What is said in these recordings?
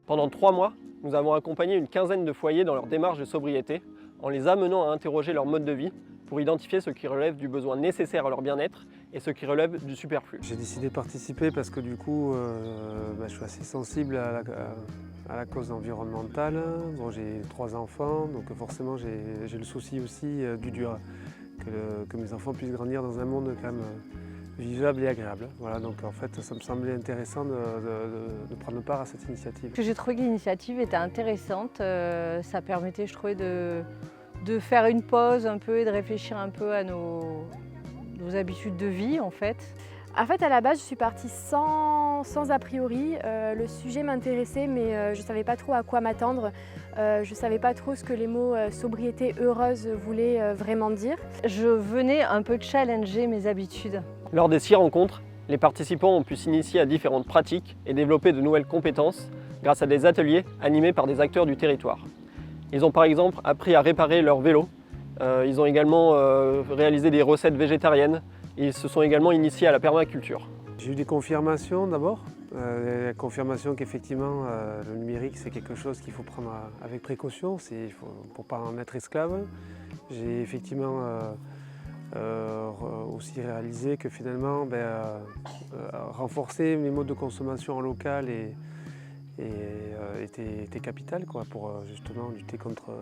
Pendant 3 mois, nous avons accompagné une quinzaine de foyers dans leur démarche de sobriété, en les amenant à interroger leur mode de vie pour identifier ce qui relève du besoin nécessaire à leur bien-être et ce qui relève du superflu. J'ai décidé de participer parce que du coup, je suis assez sensible à la cause environnementale. Bon, j'ai 3 enfants, donc forcément j'ai le souci aussi que mes enfants puissent grandir dans un monde quand même vivable et agréable. Voilà, donc en fait, ça me semblait intéressant de prendre part à cette initiative. J'ai trouvé que l'initiative était intéressante. Ça permettait, je trouvais, de faire une pause un peu et de réfléchir un peu à nos habitudes de vie, en fait. En fait, à la base, je suis partie sans a priori. Le sujet m'intéressait, mais je ne savais pas trop à quoi m'attendre. Je ne savais pas trop ce que les mots sobriété heureuse voulaient vraiment dire. Je venais un peu challenger mes habitudes. Lors des 6 rencontres, les participants ont pu s'initier à différentes pratiques et développer de nouvelles compétences grâce à des ateliers animés par des acteurs du territoire. Ils ont par exemple appris à réparer leur vélo, ils ont également réalisé des recettes végétariennes, et ils se sont également initiés à la permaculture. J'ai eu des confirmations d'abord, la confirmation qu'effectivement le numérique c'est quelque chose qu'il faut prendre avec précaution, pour ne pas en être esclave. J'ai effectivement aussi réalisé que finalement renforcer mes modes de consommation en local était capital pour justement lutter contre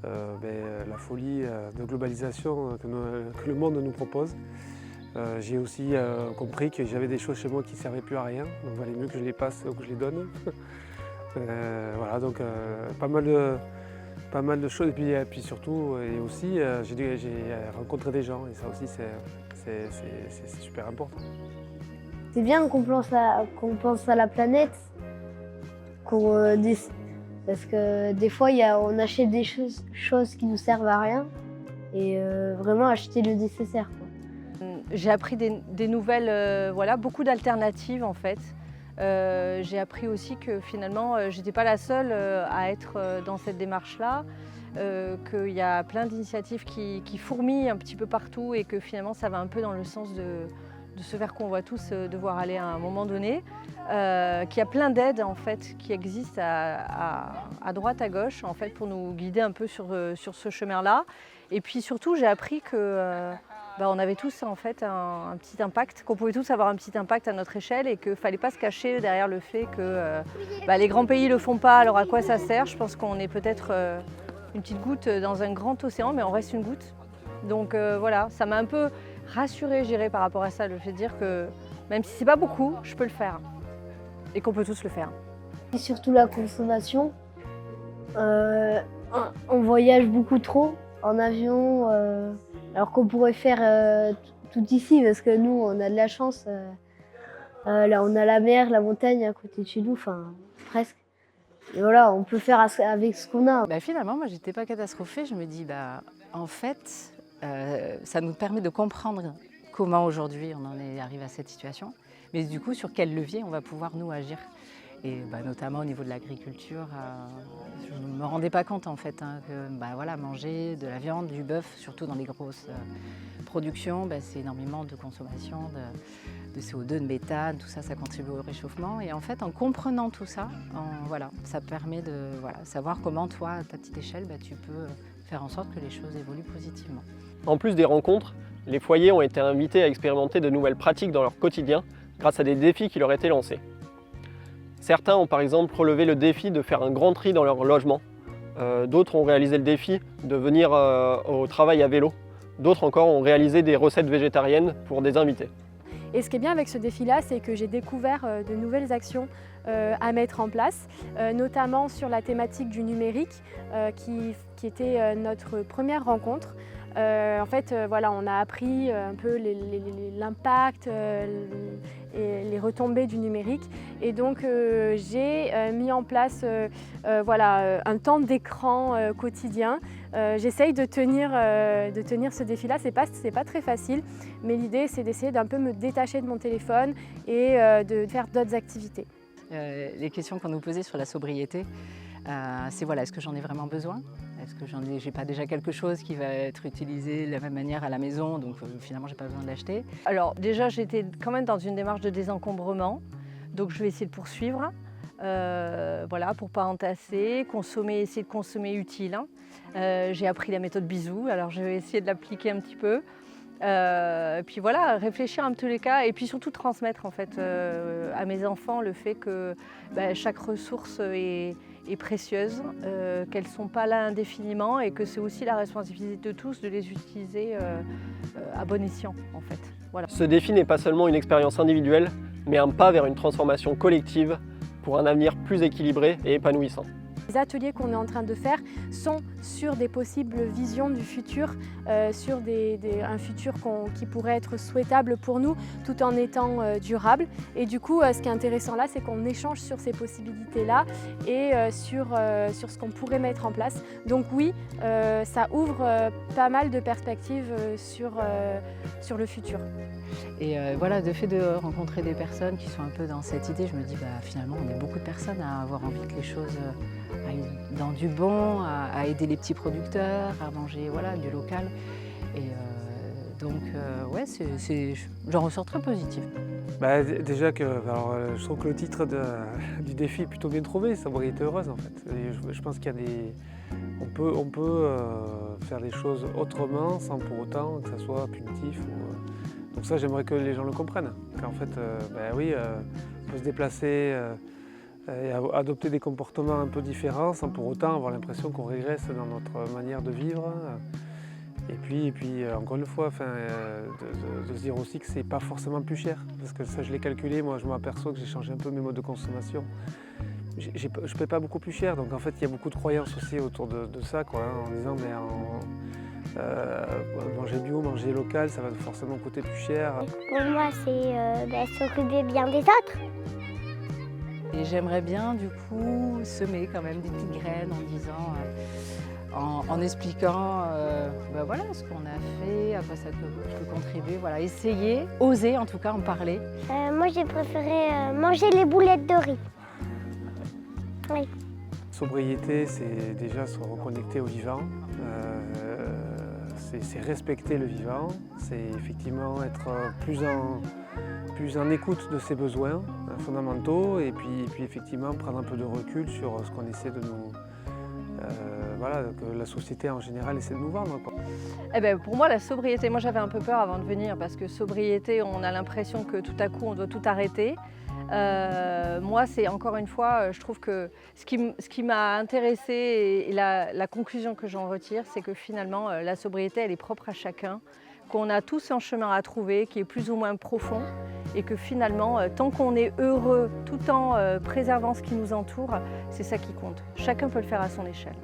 la folie de globalisation que le monde nous propose. J'ai aussi compris que j'avais des choses chez moi qui ne servaient plus à rien, donc il valait mieux que je les passe ou que je les donne. Voilà, donc pas mal de choses. Et puis surtout, et aussi, j'ai rencontré des gens, et ça aussi c'est super important. C'est bien qu'on pense à la planète, parce que des fois on achète des choses qui nous servent à rien, et vraiment acheter le nécessaire, quoi. J'ai appris des nouvelles, beaucoup d'alternatives en fait. J'ai appris aussi que finalement, je n'étais pas la seule à être dans cette démarche-là, qu'il y a plein d'initiatives qui fourmillent un petit peu partout et que finalement, ça va un peu dans le sens de ce vers qu'on va tous devoir aller à un moment donné, qu'il y a plein d'aides en fait qui existent à droite, à gauche en fait pour nous guider un peu sur ce chemin-là. Et puis surtout, j'ai appris que on avait tous en fait un petit impact, qu'on pouvait tous avoir un petit impact à notre échelle et qu'il ne fallait pas se cacher derrière le fait que les grands pays ne le font pas, alors à quoi ça sert? Je pense qu'on est peut-être une petite goutte dans un grand océan, mais on reste une goutte. Donc voilà, ça m'a un peu rassurée, je dirais, par rapport à ça, le fait de dire que même si c'est pas beaucoup, je peux le faire et qu'on peut tous le faire. Et surtout la consommation. On voyage beaucoup trop en avion, alors qu'on pourrait faire tout ici, parce que nous, on a de la chance. Là, on a la mer, la montagne à côté de chez nous, enfin, presque. Et voilà, on peut faire avec ce qu'on a. Finalement, moi, j'étais pas catastrophée. Je me dis, en fait, ça nous permet de comprendre comment aujourd'hui on en est arrivé à cette situation, mais du coup, sur quel levier on va pouvoir nous agir. Et notamment au niveau de l'agriculture, je ne me rendais pas compte en fait que manger de la viande, du bœuf, surtout dans les grosses productions, c'est énormément de consommation de CO2, de méthane, tout ça, ça contribue au réchauffement. Et en fait, en comprenant tout ça, ça permet de savoir comment toi, à ta petite échelle, tu peux faire en sorte que les choses évoluent positivement. En plus des rencontres, les foyers ont été invités à expérimenter de nouvelles pratiques dans leur quotidien grâce à des défis qui leur étaient lancés. Certains ont par exemple relevé le défi de faire un grand tri dans leur logement. D'autres ont réalisé le défi de venir au travail à vélo. D'autres encore ont réalisé des recettes végétariennes pour des invités. Et ce qui est bien avec ce défi-là, c'est que j'ai découvert de nouvelles actions à mettre en place, notamment sur la thématique du numérique, qui était notre première rencontre. En fait, on a appris un peu l'impact et les retombées du numérique. Et donc, j'ai mis en place un temps d'écran quotidien. J'essaye de tenir ce défi-là. C'est pas très facile, mais l'idée, c'est d'essayer d'un peu me détacher de mon téléphone et de faire d'autres activités. Les questions qu'on nous posait sur la sobriété, c'est est-ce que j'en ai vraiment besoin? Est-ce que j'ai pas déjà quelque chose qui va être utilisé de la même manière à la maison, donc finalement j'ai pas besoin de l'acheter? Alors déjà, j'étais quand même dans une démarche de désencombrement, donc je vais essayer de poursuivre. voilà, pour ne pas entasser, essayer de consommer utile. J'ai appris la méthode bisou, alors je vais essayer de l'appliquer un petit peu. Et puis voilà, réfléchir en tous les cas et puis surtout transmettre en fait à mes enfants le fait que chaque ressource est précieuse, qu'elles ne sont pas là indéfiniment et que c'est aussi la responsabilité de tous de les utiliser à bon escient en fait. Voilà. Ce défi n'est pas seulement une expérience individuelle, mais un pas vers une transformation collective pour un avenir plus équilibré et épanouissant. Les ateliers qu'on est en train de faire sont sur des possibles visions du futur, sur un futur qui pourrait être souhaitable pour nous tout en étant durable. Et du coup, ce qui est intéressant là, c'est qu'on échange sur ces possibilités-là et sur ce qu'on pourrait mettre en place. Donc oui, ça ouvre pas mal de perspectives sur le futur. Et voilà, de fait de rencontrer des personnes qui sont un peu dans cette idée, je me dis finalement on est beaucoup de personnes à avoir envie que les choses aillent dans du bon, à aider les petits producteurs, à manger du local. Et donc ouais, j'en ressors très positive. Déjà je trouve que le titre du défi est plutôt bien trouvé, sobriété heureuse en fait. Et je pense qu'il y a on peut faire les choses autrement sans pour autant que ça soit punitif. Donc ça, j'aimerais que les gens le comprennent. Qu'en fait, oui, on peut se déplacer et adopter des comportements un peu différents sans pour autant avoir l'impression qu'on régresse dans notre manière de vivre. Et puis encore une fois, de se dire aussi que c'est pas forcément plus cher. Parce que ça, je l'ai calculé, moi je m'aperçois que j'ai changé un peu mes modes de consommation. Je ne paie pas beaucoup plus cher, donc en fait il y a beaucoup de croyances aussi autour de ça, en disant manger bio, manger local, ça va forcément coûter plus cher. Pour moi, c'est s'occuper bien des autres. Et j'aimerais bien du coup semer quand même des petites graines en disant, en expliquant ce qu'on a fait, à quoi ça peut contribuer, essayer, oser en tout cas en parler. Moi j'ai préféré manger les boulettes de riz. Oui. Sobriété, c'est déjà se reconnecter au vivant, c'est respecter le vivant, c'est effectivement être plus en écoute de ses besoins fondamentaux et puis effectivement prendre un peu de recul sur ce qu'on essaie de nous... que la société en général essaie de nous vendre. Pour moi, la sobriété, moi j'avais un peu peur avant de venir parce que sobriété, on a l'impression que tout à coup on doit tout arrêter. Moi, c'est encore une fois, je trouve que ce qui m'a intéressée et la conclusion que j'en retire, c'est que finalement, la sobriété, elle est propre à chacun, qu'on a tous un chemin à trouver qui est plus ou moins profond et que finalement, tant qu'on est heureux tout en préservant ce qui nous entoure, c'est ça qui compte. Chacun peut le faire à son échelle.